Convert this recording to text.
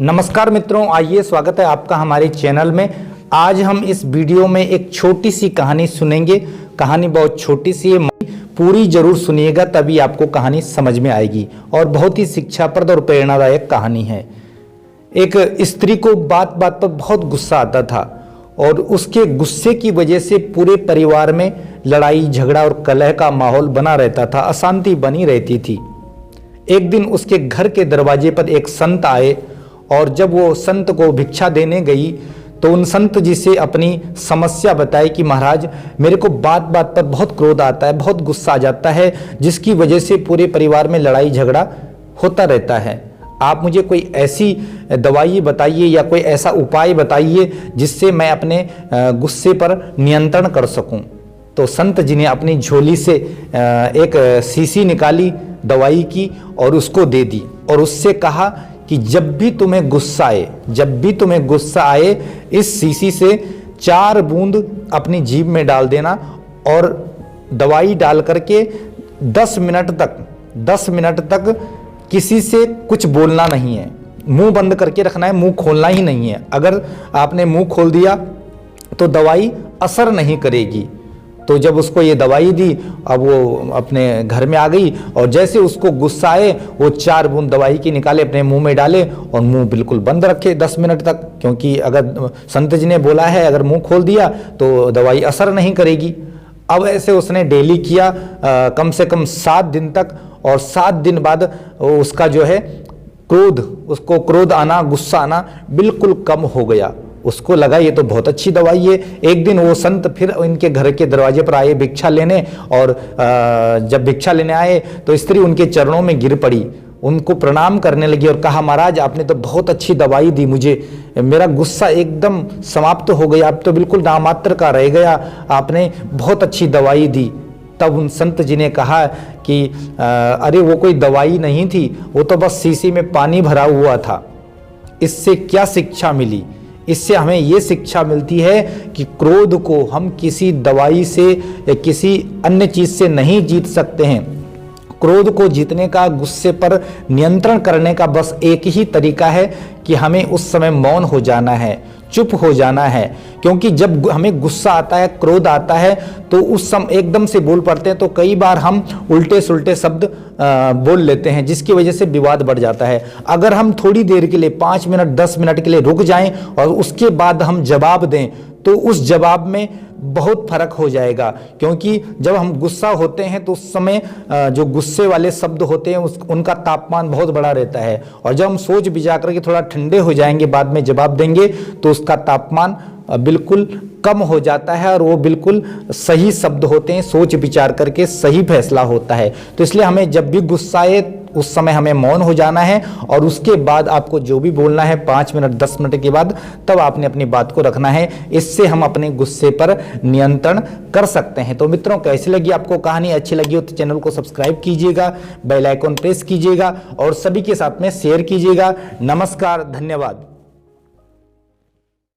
नमस्कार मित्रों, आइए स्वागत है आपका हमारे चैनल में। आज हम इस वीडियो में एक छोटी सी कहानी सुनेंगे। कहानी बहुत छोटी सी है, पूरी जरूर सुनिएगा तभी आपको कहानी समझ में आएगी और बहुत ही शिक्षाप्रद और प्रेरणादायक कहानी है। एक स्त्री को बात बात पर बहुत गुस्सा आता था और उसके गुस्से की वजह से पूरे परिवार में लड़ाई झगड़ा और कलह का माहौल बना रहता था, अशांति बनी रहती थी। एक दिन उसके घर के दरवाजे पर एक संत आए और जब वो संत को भिक्षा देने गई तो उन संत जी से अपनी समस्या बताई कि महाराज, मेरे को बात बात पर बहुत क्रोध आता है, बहुत गुस्सा आ जाता है, जिसकी वजह से पूरे परिवार में लड़ाई झगड़ा होता रहता है। आप मुझे कोई ऐसी दवाई बताइए या कोई ऐसा उपाय बताइए जिससे मैं अपने गुस्से पर नियंत्रण कर सकूं। तो संत जी ने अपनी झोली से एक शीशी निकाली दवाई की और उसको दे दी और उससे कहा कि जब भी तुम्हें गुस्सा आए इस शीशी से 4 बूंद अपनी जीभ में डाल देना और दवाई डाल करके 10 मिनट तक किसी से कुछ बोलना नहीं है, मुंह बंद करके रखना है, मुंह खोलना ही नहीं है। अगर आपने मुंह खोल दिया तो दवाई असर नहीं करेगी। तो जब उसको ये दवाई दी, अब वो अपने घर में आ गई और जैसे उसको गुस्सा आए वो 4 बूंद दवाई की निकाले, अपने मुंह में डाले और मुंह बिल्कुल बंद रखे 10 मिनट तक, क्योंकि अगर संत जी ने बोला है अगर मुंह खोल दिया तो दवाई असर नहीं करेगी। अब ऐसे उसने डेली किया कम से कम 7 दिन तक, और 7 दिन बाद उसका जो है क्रोध आना, गुस्सा आना बिल्कुल कम हो गया। उसको लगा ये तो बहुत अच्छी दवाई है। एक दिन वो संत फिर इनके घर के दरवाजे पर आए भिक्षा लेने, और जब भिक्षा लेने आए तो स्त्री उनके चरणों में गिर पड़ी, उनको प्रणाम करने लगी और कहा, महाराज आपने तो बहुत अच्छी दवाई दी मुझे, मेरा गुस्सा एकदम समाप्त हो गया, अब तो बिल्कुल नामात्र का रह गया, आपने बहुत अच्छी दवाई दी। तब उन संत जी ने कहा कि अरे वो कोई दवाई नहीं थी, वो तो बस शीशी में पानी भरा हुआ था। इससे क्या शिक्षा मिली? इससे हमें ये शिक्षा मिलती है कि क्रोध को हम किसी दवाई से या किसी अन्य चीज से नहीं जीत सकते हैं। क्रोध को जीतने का, गुस्से पर नियंत्रण करने का बस एक ही तरीका है कि हमें उस समय मौन हो जाना है, चुप हो जाना है। क्योंकि जब हमें गुस्सा आता है, क्रोध आता है तो उस समय एकदम से बोल पड़ते हैं, तो कई बार हम उल्टे सुल्टे शब्द बोल लेते हैं, जिसकी वजह से विवाद बढ़ जाता है। अगर हम थोड़ी देर के लिए 5 मिनट 10 मिनट के लिए रुक जाएं और उसके बाद हम जवाब दें तो उस जवाब में बहुत फर्क हो जाएगा। क्योंकि जब हम गुस्सा होते हैं तो उस समय जो गुस्से वाले शब्द होते हैं उनका तापमान बहुत बड़ा रहता है, और जब हम सोच विचार करके थोड़ा ठंडे हो जाएंगे, बाद में जवाब देंगे तो उसका तापमान बिल्कुल कम हो जाता है और वो बिल्कुल सही शब्द होते हैं, सोच विचार करके सही फैसला होता है। तो इसलिए हमें जब भी गुस्सा आए उस समय हमें मौन हो जाना है और उसके बाद आपको जो भी बोलना है 5 मिनट 10 मिनट के बाद तब आपने अपनी बात को रखना है। इससे हम अपने गुस्से पर नियंत्रण कर सकते हैं। तो मित्रों, कैसी लगी आपको कहानी? अच्छी लगी हो तो चैनल को सब्सक्राइब कीजिएगा, बेल आइकन प्रेस कीजिएगा और सभी के साथ में शेयर कीजिएगा। नमस्कार, धन्यवाद।